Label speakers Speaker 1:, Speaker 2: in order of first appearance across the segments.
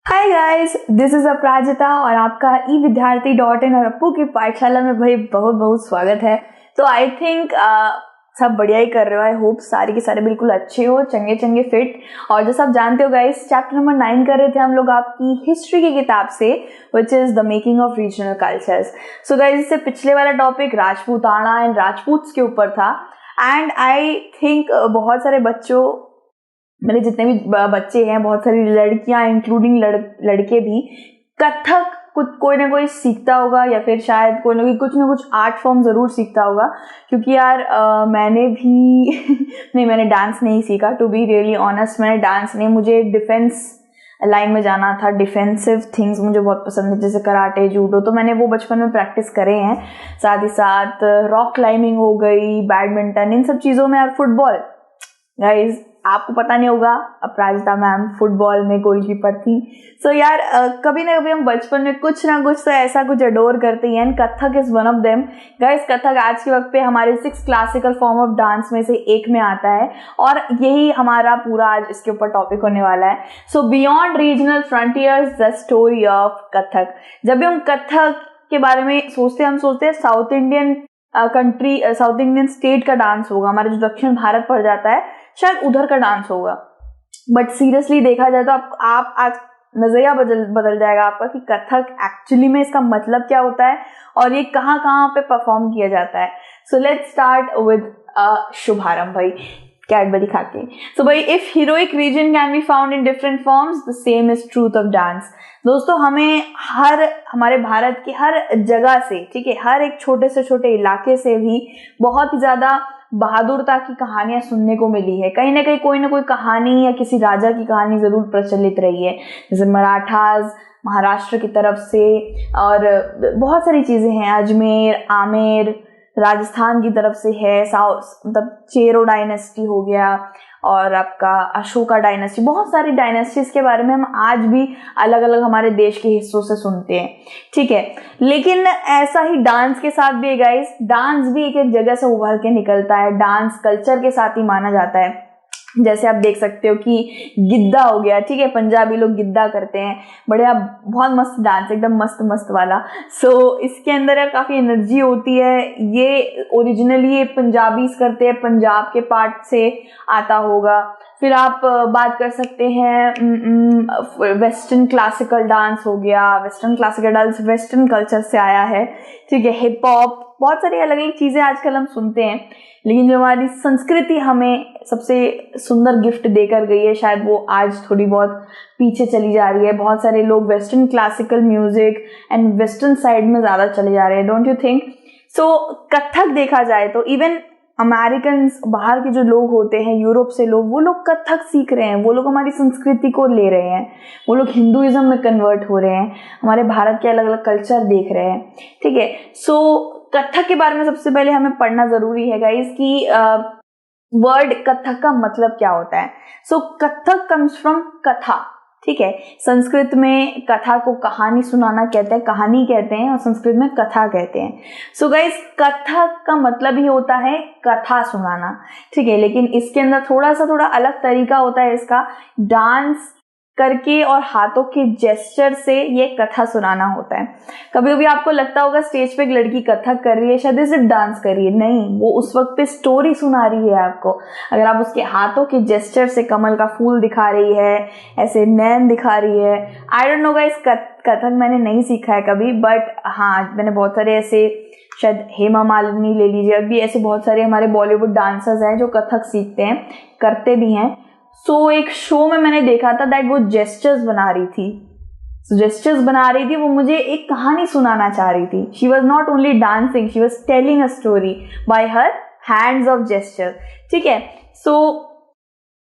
Speaker 1: Hi guys, this is अपराजिता और आपका ई विद्यार्थी .in और अप्पू की पाठशाला में भाई बहुत बहुत स्वागत है। तो आई थिंक सब बढ़िया ही कर रहे हो। आई होप सारे के सारे बिल्कुल अच्छे हो, चंगे चंगे फिट। और जैसा आप जानते हो गाइस, चैप्टर नंबर 9 कर रहे थे हम लोग आपकी हिस्ट्री की किताब से, which is the making of regional cultures. So guys, इससे पिछले वाला टॉपिक राजपूताना एंड राजपूत के ऊपर था। एंड आई थिंक बहुत सारे बच्चों, मेरे जितने भी बच्चे हैं, बहुत सारी लड़कियां इंक्लूडिंग लड़के भी कथक कोई ना कोई सीखता होगा, या फिर शायद कोई ना कोई कुछ ना कुछ आर्ट फॉर्म जरूर सीखता होगा। क्योंकि यार मैंने भी नहीं, मैंने डांस नहीं सीखा, टू बी रियली ऑनेस्ट। मैंने डांस नहीं, मुझे डिफेंस लाइन में जाना था। डिफेंसिव थिंग्स मुझे बहुत पसंद है, जैसे कराटे, जूडो, तो मैंने वो बचपन में प्रैक्टिस करे हैं। साथ ही साथ रॉक क्लाइंबिंग हो गई, बैडमिंटन, इन सब चीज़ों में। और फुटबॉल गाइज, आपको पता नहीं होगा, अपराजिता मैम फुटबॉल में गोलकीपर थी। सो यार कभी ना कभी हम बचपन में कुछ ना कुछ तो ऐसा कुछ अडोर करते हैं। Kathak is one of them guys. Kathak आज के वक्त पे हमारे 6 क्लासिकल फॉर्म ऑफ डांस में से एक में आता है, और यही हमारा पूरा आज इसके ऊपर टॉपिक होने वाला है। सो beyond regional frontiers, the story of Kathak. जब भी हम कथक के बारे में सोचते हैं, हम सोचते हैं south Indian country, south Indian state का डांस होगा, हमारा जो दक्षिण भारत पड़ जाता है, शायद उधर का डांस होगा। बट सीरियसली देखा जाए तो आप आज नजरिया बदल जाएगा आपका कि कथक एक्चुअली में इसका मतलब क्या होता है और ये कहाँ कहाँ पे परफॉर्म किया जाता है। सो लेट्स स्टार्ट विद शुभारंभ भाई, कैडबरी खा के। सो भाई, if heroic reason can be found in different forms, the same is truth of dance. दोस्तों, हमें हमारे भारत के हर जगह से, ठीक है, हर एक छोटे से छोटे इलाके से भी बहुत ही ज्यादा बहादुरता की कहानियां सुनने को मिली है। कहीं ना कहीं कोई ना कोई कहानी या किसी राजा की कहानी जरूर प्रचलित रही है, जैसे मराठास महाराष्ट्र की तरफ से, और बहुत सारी चीजें हैं, अजमेर, आमेर राजस्थान की तरफ से है, मतलब चेरो डायनेस्टी हो गया, और आपका अशोका डायनेस्टी। बहुत सारी डायनेस्टीज के बारे में हम आज भी अलग अलग हमारे देश के हिस्सों से सुनते हैं, ठीक है। लेकिन ऐसा ही डांस के साथ भी है गाइस। डांस भी एक एक जगह से उभर के निकलता है, डांस कल्चर के साथ ही माना जाता है। जैसे आप देख सकते हो कि गिद्दा हो गया, ठीक है, पंजाबी लोग गिद्दा करते हैं, बढ़िया, बहुत मस्त डांस, एकदम मस्त मस्त वाला। सो इसके अंदर यार काफी एनर्जी होती है। ये ओरिजिनली ये पंजाबीज करते हैं, पंजाब के पार्ट से आता होगा। फिर आप बात कर सकते हैं वेस्टर्न क्लासिकल डांस हो गया। Western classical dance western culture से आया है, ठीक है। हिप हॉप, बहुत सारी अलग अलग चीजें आजकल हम सुनते हैं, लेकिन जो हमारी संस्कृति हमें सबसे सुंदर गिफ्ट देकर गई है, शायद वो आज थोड़ी बहुत पीछे चली जा रही है। बहुत सारे लोग western classical music and western side में ज्यादा चले जा रहे हैं, डोंट यू थिंक? सो कथक देखा जाए तो इवन अमेरिकन, बाहर के जो लोग होते हैं, यूरोप से लोग, वो लोग कथक सीख रहे हैं, वो लोग हमारी संस्कृति को ले रहे हैं, वो लोग हिंदुइज्म में कन्वर्ट हो रहे हैं, हमारे भारत के अलग अलग कल्चर देख रहे हैं, ठीक है। सो कथक के बारे में सबसे पहले हमें पढ़ना जरूरी है गाइस कि वर्ड कथक का मतलब क्या होता है। सो कथक कम्स फ्रॉम कथा, ठीक है। संस्कृत में कथा को कहानी सुनाना कहते हैं, कहानी कहते हैं, और संस्कृत में कथा कहते हैं। सो गाइस, कथक का मतलब ही होता है कथा सुनाना, ठीक है। लेकिन इसके अंदर थोड़ा अलग तरीका होता है इसका। डांस करके और हाथों के जेस्चर से ये कथा सुनाना होता है। कभी कभी आपको लगता होगा स्टेज पे एक लड़की कथक कर रही है, शायद सिर्फ डांस कर रही है, नहीं, वो उस वक्त पे स्टोरी सुना रही है आपको। अगर आप उसके हाथों के जेस्चर से कमल का फूल दिखा रही है, ऐसे नैन दिखा रही है। I don't know guys, Kathak मैंने नहीं सीखा है कभी, बट हाँ, मैंने बहुत सारे ऐसे, शायद हेमा मालिनी ले लीजिए, अभी ऐसे बहुत सारे हमारे बॉलीवुड डांसर्स हैं जो कथक सीखते हैं, करते भी हैं। सो एक शो में मैंने देखा था दैट वो जेस्चर्स बना रही थी। जेस्चर्स बना रही थी, वो मुझे एक कहानी सुनाना चाह रही थी। She was not only dancing, she was telling a story by her hands of gesture, ठीक है। So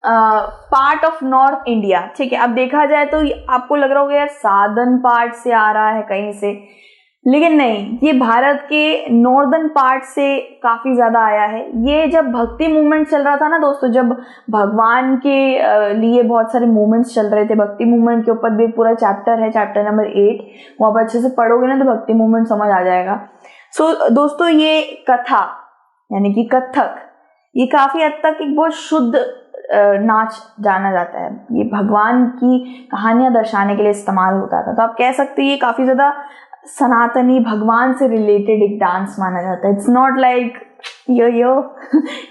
Speaker 1: part of north India, ठीक है। अब देखा जाए तो आपको लग रहा होगा यार सादर्न पार्ट से आ रहा है कहीं से, लेकिन नहीं, ये भारत के नॉर्दर्न पार्ट से काफी ज्यादा आया है। ये जब भक्ति मूवमेंट चल रहा था ना दोस्तों, जब भगवान के लिए बहुत सारे मूवमेंट्स चल रहे थे, भक्ति मूवमेंट के ऊपर भी एक पूरा चैप्टर है, चैप्टर नंबर 8, वहां पर अच्छे से पढ़ोगे ना तो भक्ति मूवमेंट समझ आ जाएगा। सो दोस्तों, ये कथा यानी कि कथक, ये काफी हद तक एक बहुत शुद्ध नाच जाना जाता है। ये भगवान की कहानियां दर्शाने के लिए इस्तेमाल होता था। तो आप कह सकते हैं ये काफी ज्यादा सनातनी भगवान से रिलेटेड एक डांस माना जाता है। It's not like yo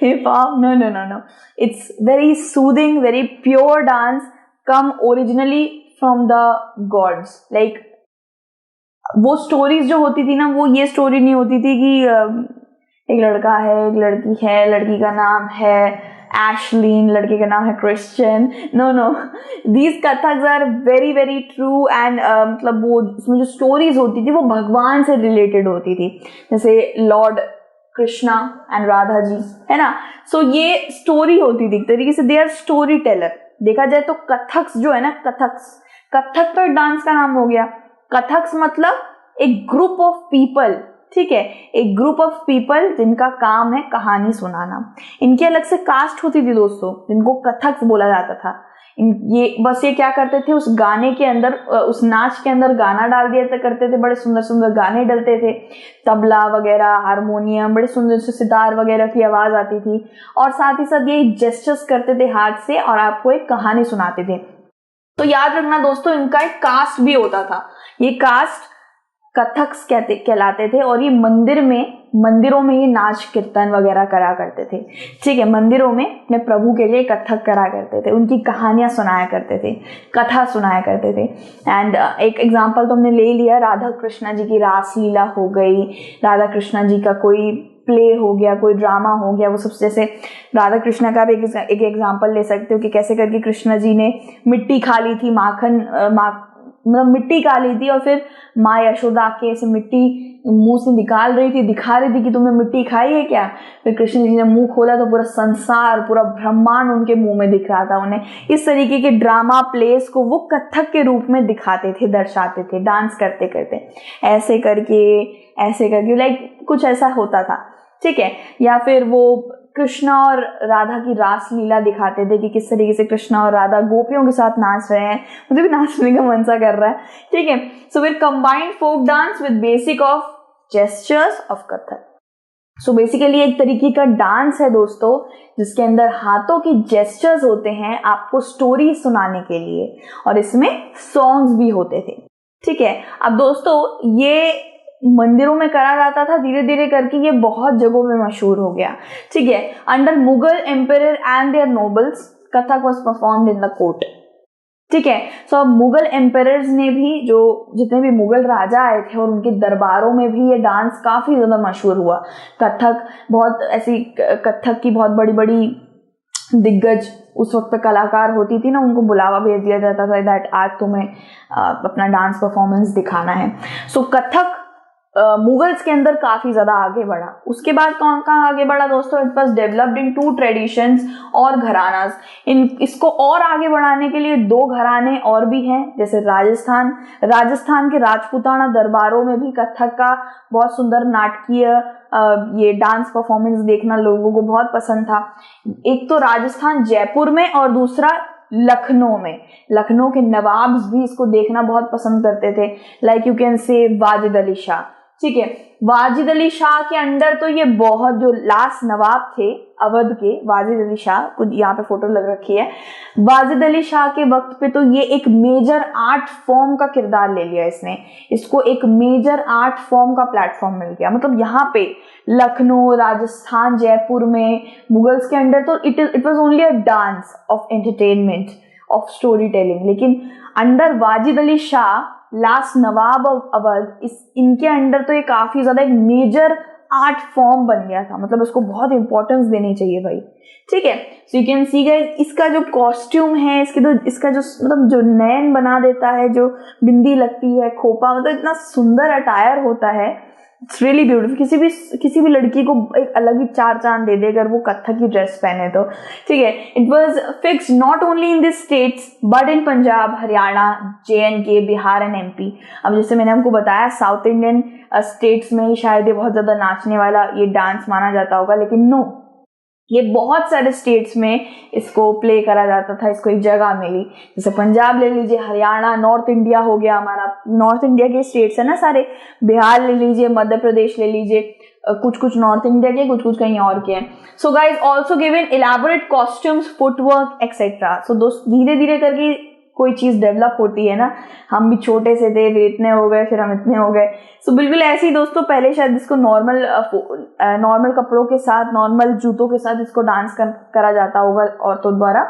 Speaker 1: hip hop, no no no no, it's very soothing, very pure dance, come originally from the gods. Like वो स्टोरीज जो होती थी ना, वो ये स्टोरी नहीं होती थी कि एक लड़का है, एक लड़की है, लड़की का नाम है एशलीन, लड़के का नाम है Christian. No no, these kathaks are very very true and मतलब वो इसमें जो स्टोरीज होती थी वो भगवान से रिलेटेड होती थी, जैसे लॉर्ड कृष्णा एंड राधा जी, है ना। सो ये स्टोरी होती थी एक तरीके से, दे आर स्टोरी टेलर। देखा जाए तो कथक्स जो है ना, कथक तो एक डांस का नाम हो गया। कथक्स मतलब एक ग्रुप ऑफ पीपल, ठीक है, एक ग्रुप ऑफ पीपल जिनका काम है कहानी सुनाना। इनकी अलग से कास्ट होती थी दोस्तों, जिनको कथक्स बोला जाता था। ये क्या करते थे, उस गाने के अंदर, उस नाच के अंदर गाना डाल दिया करते थे, बड़े सुंदर सुंदर गाने डलते थे, तबला वगैरह, हारमोनियम, बड़े सुंदर से सितार वगैरह की आवाज आती थी, और साथ ही साथ ये जेस्चर्स करते थे हाथ से और आपको एक कहानी सुनाते थे। तो याद रखना दोस्तों, इनका एक कास्ट भी होता था। ये कास्ट कथक्स कहलाते थे, और ये मंदिरों में ये नाच कीर्तन वगैरह करा करते थे, ठीक है। मंदिरों में अपने प्रभु के लिए कथक करा करते थे, उनकी कहानियां सुनाया करते थे, कथा सुनाया करते थे। एंड एक एग्जांपल तो हमने ले लिया, राधा कृष्णा जी की रासलीला हो गई, राधा कृष्णा जी का कोई प्ले हो गया, कोई ड्रामा हो गया, वो सबसे, जैसे राधा कृष्णा का भी एक एग्जांपल ले सकते हो कि कैसे करके कृष्ण जी ने मिट्टी खा ली थी, मतलब मिट्टी खा ली थी, और फिर माँ यशोदा के ऐसे मिट्टी मुंह से निकाल रही थी, दिखा रही थी कि तुमने मिट्टी खाई है क्या। फिर कृष्ण जी ने मुंह खोला तो पूरा संसार, पूरा ब्रह्मांड उनके मुंह में दिख रहा था उन्हें। इस तरीके के ड्रामा प्लेस को वो कथक के रूप में दिखाते थे, दर्शाते थे, डांस करते करते, ऐसे करके लाइक कुछ ऐसा होता था, ठीक है। या फिर वो कृष्णा और राधा की रास लीला दिखाते थे कि किस तरीके से कृष्णा और राधा गोपियों के साथ नाच रहे हैं। मुझे भी नाचने का मन सा कर रहा है, ठीक है। सो फिर combined folk dance with basic of gestures of Kathak. So basically एक तरीके का डांस है दोस्तों, जिसके अंदर हाथों की जेस्चर्स होते हैं आपको स्टोरी सुनाने के लिए, और इसमें सॉन्ग्स भी होते थे, ठीक है। अब दोस्तों ये मंदिरों में करा जाता था, धीरे धीरे करके ये बहुत जगहों में मशहूर हो गया, ठीक है। Under Mughal empire and their nobles Kathak was performed in the court, ठीक है। सो मुगल एम्पायर्स ने भी, जो जितने भी मुगल राजा आए थे और उनके दरबारों में भी ये डांस काफी ज्यादा मशहूर हुआ। कथक बहुत ऐसी, कथक की बहुत बड़ी बड़ी दिग्गज उस वक्त पे कलाकार होती थी ना, उनको बुलावा भेज दिया जाता था दैट आज तुम्हें अपना डांस परफॉर्मेंस दिखाना है। सो कथक मुगल्स के अंदर काफी ज्यादा आगे बढ़ा। उसके बाद कौन कहाँ आगे बढ़ा दोस्तों, it was developed in 2 traditions और घरानास। इसको और आगे बढ़ाने के लिए 2 घराने और भी हैं, जैसे राजस्थान के राजपूताना दरबारों में भी कथक का बहुत सुंदर नाटकीय ये डांस परफॉर्मेंस देखना लोगों को बहुत पसंद था। एक तो राजस्थान जयपुर में, और दूसरा लखनऊ में। लखनऊ के नवाब्स भी इसको देखना बहुत पसंद करते थे, like you can say Wajid Ali Shah, ठीक है। वाजिद अली शाह के अंडर तो ये बहुत, जो लास्ट नवाब थे अवध के, वाजिद अली शाह, कुछ यहाँ पे फोटो लग रखी है, वाजिद अली शाह के वक्त पे तो ये एक मेजर आर्ट फॉर्म का किरदार ले लिया इसने, इसको एक मेजर आर्ट फॉर्म का प्लेटफॉर्म मिल गया। मतलब यहाँ पे लखनऊ, राजस्थान, जयपुर में मुगल्स के अंडर तो it was only a dance of entertainment, of story telling, लेकिन under Wajid Ali Shah, last nawab of Awadh, इनके अंडर तो ये काफी ज्यादा एक मेजर आर्ट फॉर्म बन गया था। मतलब उसको बहुत इंपॉर्टेंस देनी चाहिए भाई, ठीक है। So you can see guys, इसका जो कॉस्ट्यूम है, इसका जो मतलब जो नयन बना देता है, जो बिंदी लगती है, खोपा, मतलब इतना सुंदर अटायर होता है, इट्स रियली ब्यूटीफुल। किसी भी लड़की को एक अलग ही 4 चांद दे दे अगर वो कथक की ड्रेस पहने तो, ठीक है। It was fixed not only in this states but in Punjab, Haryana, JNK, Bihar and MP। अब जैसे मैंने हमको बताया, साउथ इंडियन स्टेट्स में ही शायद ये बहुत ज्यादा नाचने वाला ये डांस माना जाता होगा, लेकिन नो, ये बहुत सारे स्टेट्स में इसको प्ले करा जाता था, इसको एक जगह मिली। जैसे पंजाब ले लीजिए, हरियाणा, नॉर्थ इंडिया हो गया हमारा, नॉर्थ इंडिया के स्टेट्स है ना सारे, बिहार ले लीजिए, मध्य प्रदेश ले लीजिए, कुछ कुछ नॉर्थ इंडिया के, कुछ कुछ कहीं और के हैं। So guys also given elaborate costumes, footwork etcetera. So दोस्त धीरे धीरे करके कोई चीज डेवलप होती है ना, हम भी छोटे से थे, फिर इतने हो गए, फिर हम इतने हो गए। सो बिल्कुल ऐसे ही दोस्तों, पहले शायद इसको नॉर्मल कपड़ों के साथ, नॉर्मल जूतों के साथ इसको डांस करा जाता होगा औरतों द्वारा,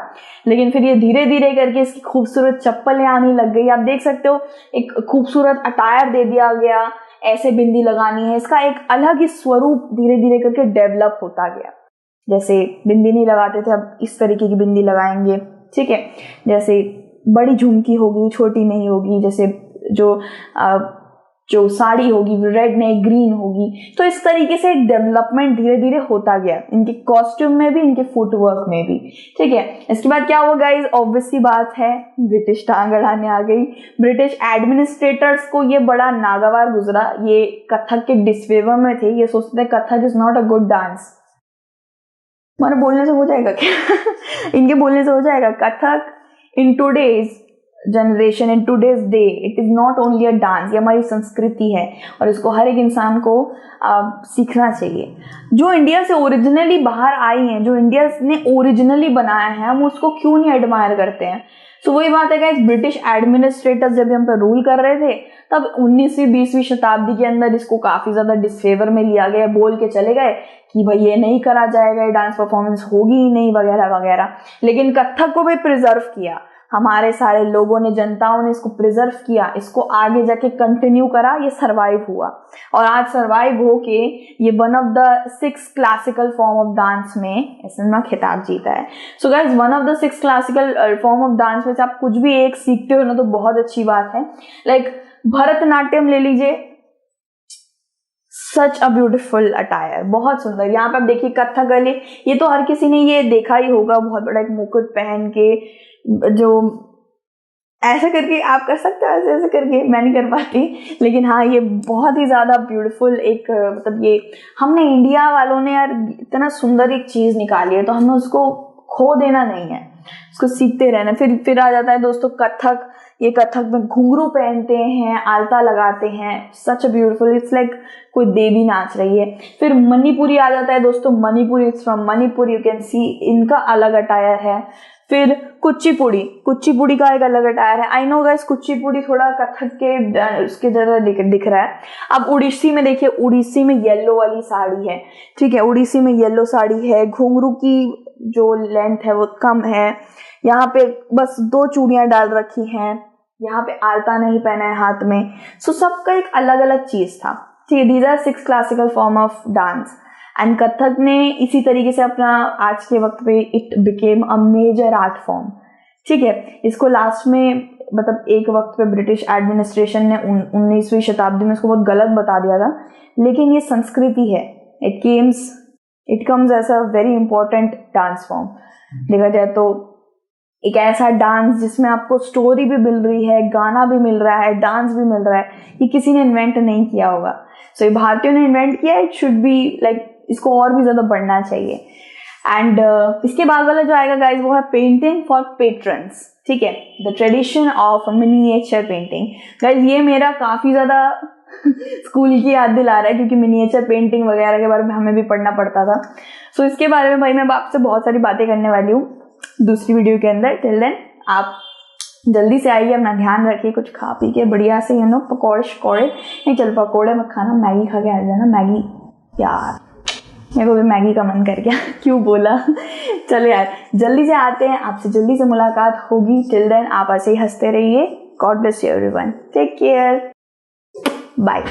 Speaker 1: लेकिन फिर ये धीरे धीरे करके इसकी खूबसूरत चप्पलें आने लग गई। आप देख सकते हो एक खूबसूरत अटायर दे दिया गया, ऐसे बिंदी लगानी है, इसका एक अलग ही स्वरूप धीरे धीरे करके डेवलप होता गया। जैसे बिंदी नहीं लगाते थे, अब इस तरीके की बिंदी लगाएंगे, ठीक है। जैसे बड़ी झुमकी होगी, छोटी नहीं होगी, जैसे जो साड़ी होगी रेड नहीं ग्रीन होगी। तो इस तरीके से एक डेवलपमेंट धीरे धीरे होता गया इनके कॉस्ट्यूम में भी, इनके फुटवर्क में भी, ठीक है। इसके बाद क्या हुआ गाइज, ऑब्वियसली बात है, ब्रिटिश टांग अड़ाने आ गई। ब्रिटिश एडमिनिस्ट्रेटर्स को ये बड़ा नागवार गुजरा, ये कथक के डिसफेवर में थे, ये सोचते थे Kathak is not a good dance. हमारे बोलने से हो जाएगा क्या इनके बोलने से हो जाएगा। Kathak in today's generation, in today's day, it is not only a dance, ये हमारी संस्कृति है और इसको हर एक इंसान को सीखना चाहिए। जो इंडिया से ओरिजिनली बाहर आई हैं, जो इंडिया ने ओरिजिनली बनाया है, हम उसको क्यों नहीं एडमायर करते हैं। तो वही बात है कि ब्रिटिश एडमिनिस्ट्रेटर्स जब हम पर रूल कर रहे थे, तब 19वीं 20वीं शताब्दी के अंदर इसको काफी ज्यादा डिसफेवर में लिया गया, बोल के चले गए कि भाई ये नहीं करा जाएगा, ये डांस परफॉर्मेंस होगी ही नहीं वगैरह वगैरह। लेकिन कथक को भी प्रिजर्व किया, हमारे सारे लोगों ने, जनताओं ने इसको प्रिजर्व किया, इसको आगे जाके कंटिन्यू करा, ये सर्वाइव हुआ और आज सर्वाइव होके ये one of the 6 classical form of dance में इसने खिताब जीता है। So guys one of the 6 classical form of dance में से आप कुछ भी एक सीखते हो ना तो बहुत अच्छी बात है। लाइक भरतनाट्यम ले लीजिए, सच अ ब्यूटिफुल अटायर, बहुत सुंदर। यहाँ पे आप देखिए कथकली, ये तो हर किसी ने ये देखा ही होगा, बहुत बड़ा एक मुकुट पहन के, जो ऐसे करके आप कर सकते हो, ऐसे ऐसे करके, मैं नहीं कर पाती, लेकिन हाँ ये बहुत ही ज्यादा ब्यूटीफुल एक, मतलब ये हमने इंडिया वालों ने यार इतना सुंदर एक चीज निकाली है, तो हमें उसको खो देना नहीं है, उसको सीखते रहना। फिर आ जाता है दोस्तों कथक। ये कथक में घुंघरू पहनते हैं, आलता लगाते हैं, सच ब्यूटीफुल, इट्स लाइक कोई देवी नाच रही है। फिर मणिपुरी आ जाता है दोस्तों, Manipuri, it's from Manipur, you can see, इनका अलग अटायर है। फिर कुचिपुड़ी, कुचिपुड़ी का एक अलग अटायर है। आई नो गाइस कुचिपुड़ी थोड़ा कथक के उसके जगह दिख रहा है। अब उड़ीसी में देखिए, उड़ीसी में येलो वाली साड़ी है, ठीक है, उड़ीसी में येलो साड़ी है, घुंघरू की जो लेंथ है वो कम है, यहाँ पे बस 2 चूड़ियां डाल रखी हैं, यहाँ पे आलता नहीं पहना है हाथ में। सो सबका एक अलग अलग चीज था, ठीक है। These are 6 classical form of dance and Kathak ने इसी तरीके से अपना आज के वक्त पे it became a major art form, ठीक है। इसको लास्ट में मतलब एक वक्त पे ब्रिटिश एडमिनिस्ट्रेशन ने 19वीं शताब्दी में इसको बहुत गलत बता दिया था, लेकिन ये संस्कृति है, it comes as a very important dance form. देखा जाए तो एक ऐसा डांस जिसमें आपको स्टोरी भी मिल रही है, गाना भी मिल रहा है, डांस भी मिल रहा है, ये किसी ने इन्वेंट नहीं किया होगा। सो ये भारतीयों ने इन्वेंट किया, इट शुड बी लाइक, इसको और भी ज्यादा बढ़ना चाहिए। एंड इसके बाद वाला जो आएगा गाइज वो है पेंटिंग फॉर पेट्रन्स, ठीक है, the tradition of miniature painting. Guys ये मेरा काफी ज्यादा स्कूल की याद दिला रहा है, क्योंकि मिनिएचर पेंटिंग वगैरह के बारे में हमें भी पढ़ना पड़ता था। सो इसके बारे में भाई मैं आपसे बहुत सारी बातें करने वाली हूँ दूसरी वीडियो के अंदर। टिल देन आप जल्दी से आइए, अपना ध्यान रखिए, कुछ खा पी के बढ़िया से पकौड़े शकौड़े, नहीं चल पकौड़े मत खाना, मैगी खा के आ जाना। मैगी यार, मेरे को भी मैगी का मन कर गया क्यों बोला चलो यार, जल्दी से आते हैं, आपसे जल्दी से मुलाकात होगी। टिल देन आप ऐसे ही हंसते रहिए। God bless you everyone, take care, bye.